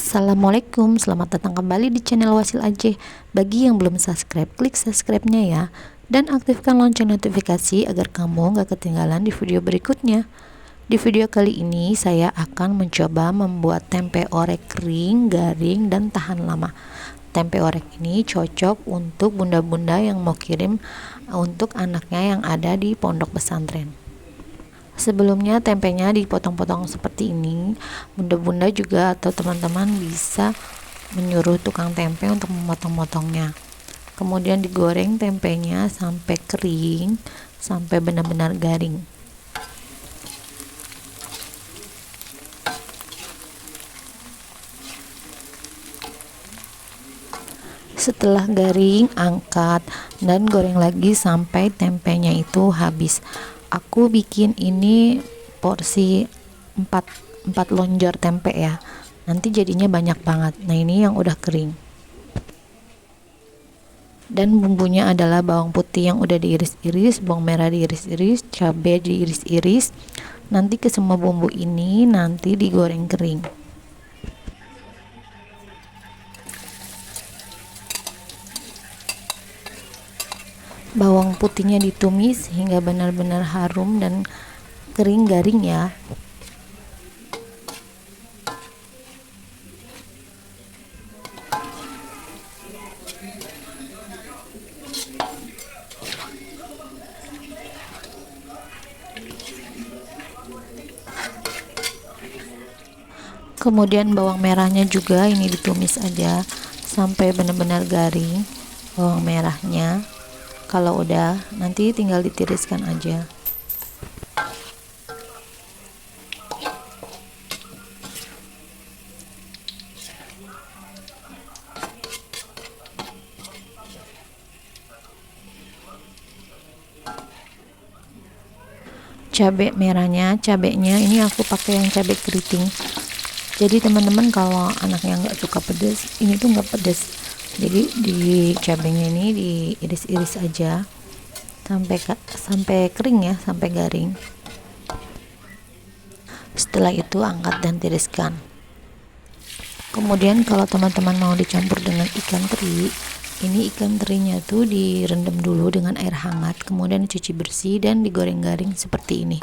Assalamualaikum, selamat datang kembali di channel Wasil Aceh. Bagi yang belum subscribe, klik subscribe-nya ya. Dan aktifkan lonceng notifikasi agar kamu gak ketinggalan di video berikutnya. Di video kali ini saya akan mencoba membuat tempe orek kering, garing, dan tahan lama. Tempe orek ini cocok untuk bunda-bunda yang mau kirim untuk anaknya yang ada di pondok pesantren. Sebelumnya tempenya dipotong-potong seperti ini. Bunda-bunda juga atau teman-teman bisa menyuruh tukang tempe untuk memotong-motongnya. Kemudian digoreng tempenya sampai kering, sampai benar-benar garing. Setelah garing, angkat dan goreng lagi sampai tempenya itu habis. Aku bikin ini porsi 4 lonjor tempe ya. Nanti jadinya banyak banget. Nah, ini yang udah kering. Dan bumbunya adalah bawang putih yang udah diiris-iris, bawang merah diiris-iris, cabai diiris-iris. Nanti ke semua bumbu ini nanti digoreng kering. Bawang putihnya ditumis hingga benar-benar harum dan kering garing ya. Kemudian bawang merahnya juga ini ditumis aja sampai benar-benar garing bawang merahnya. Kalau udah, nanti tinggal ditiriskan aja. Cabai merahnya, cabainya ini aku pakai yang cabai keriting. Jadi teman-teman kalau anaknya nggak suka pedas, ini tuh nggak pedas. Jadi di cabenya ini diiris-iris aja sampai kering ya, sampai garing. Setelah itu angkat dan tiriskan. Kemudian kalau teman-teman mau dicampur dengan ikan teri, ini ikan terinya tuh direndam dulu dengan air hangat, kemudian dicuci bersih dan digoreng garing seperti ini.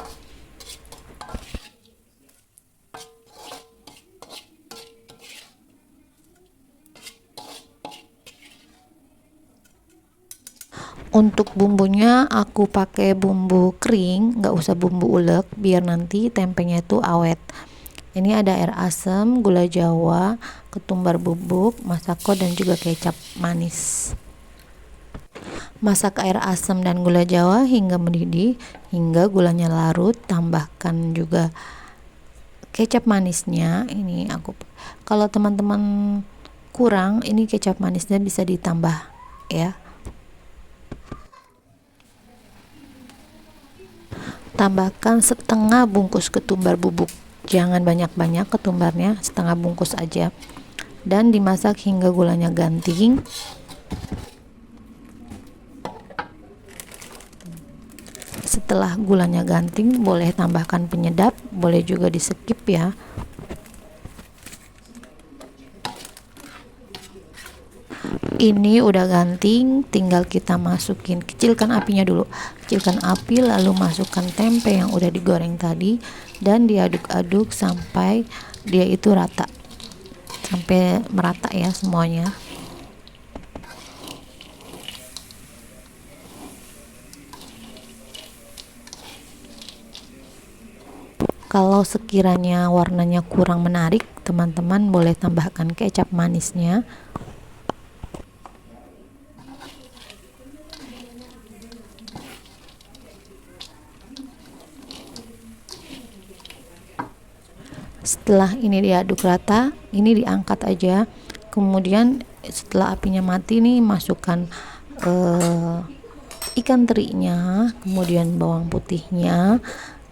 Untuk bumbunya aku pakai bumbu kering, nggak usah bumbu ulek, biar nanti tempenya itu awet. Ini ada air asam, gula jawa, ketumbar bubuk, masako, dan juga kecap manis. Masak air asam dan gula jawa hingga mendidih, hingga gulanya larut. Tambahkan juga kecap manisnya. Ini aku, kalau teman-teman kurang, ini kecap manisnya bisa ditambah ya. Tambahkan setengah bungkus ketumbar bubuk, jangan banyak-banyak ketumbarnya, setengah bungkus aja, dan dimasak hingga gulanya ganting. Setelah gulanya ganting, boleh tambahkan penyedap, boleh juga di skip ya. Ini udah ganting, tinggal kita masukin, kecilkan apinya dulu, kecilkan api, lalu masukkan tempe yang udah digoreng tadi dan diaduk-aduk sampai dia itu rata, sampai merata ya semuanya. Kalau sekiranya warnanya kurang menarik, teman-teman boleh tambahkan kecap manisnya. Setelah ini diaduk rata, ini diangkat aja. Kemudian setelah apinya mati nih, masukkan ikan terinya, kemudian bawang putihnya,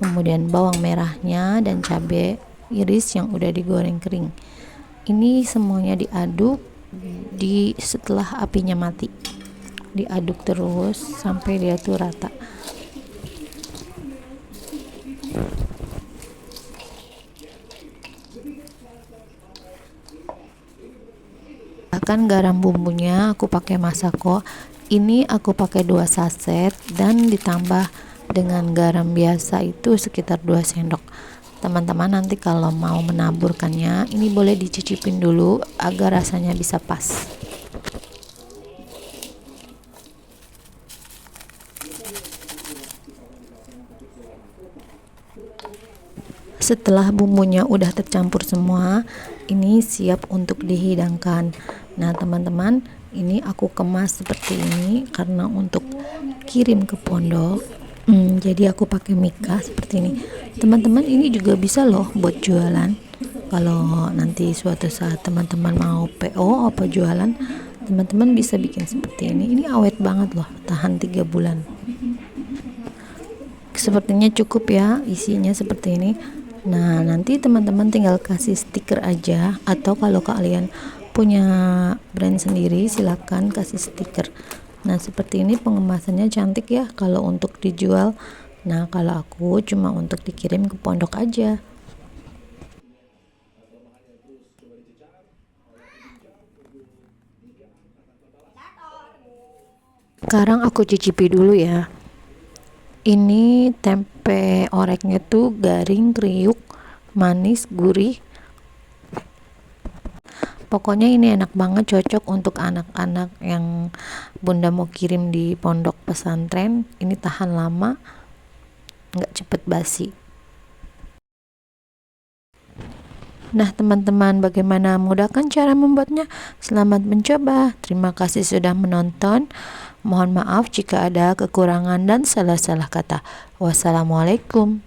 kemudian bawang merahnya, dan cabai iris yang udah digoreng kering. Ini semuanya diaduk setelah apinya mati. Diaduk terus sampai dia tuh rata. Bahkan garam bumbunya aku pakai Masako. Ini aku pakai 2 saset dan ditambah dengan garam biasa itu sekitar 2 sendok. Teman-teman nanti kalau mau menaburkannya ini boleh dicicipin dulu agar rasanya bisa pas. Setelah bumbunya udah tercampur semua, ini siap untuk dihidangkan. Nah teman-teman, ini aku kemas seperti ini karena untuk kirim ke pondok. Jadi aku pakai mika seperti ini. Teman-teman, ini juga bisa loh buat jualan. Kalau nanti suatu saat teman-teman mau PO apa jualan, teman-teman bisa bikin seperti ini. Ini awet banget loh, tahan 3 bulan. Sepertinya cukup ya isinya seperti ini. Nah nanti teman-teman tinggal kasih stiker aja, atau kalau kalian punya brand sendiri silakan kasih stiker. Nah seperti ini pengemasannya cantik ya kalau untuk dijual. Nah kalau aku cuma untuk dikirim ke pondok aja. Sekarang aku cicipi dulu ya. Ini tempe oreknya tuh garing, kriuk, manis, gurih. Pokoknya ini enak banget, cocok untuk anak-anak yang bunda mau kirim di pondok pesantren. Ini tahan lama, nggak cepet basi. Nah teman-teman, bagaimana mudahkan cara membuatnya? Selamat mencoba. Terima kasih sudah menonton. Mohon maaf jika ada kekurangan dan salah-salah kata. Wassalamualaikum.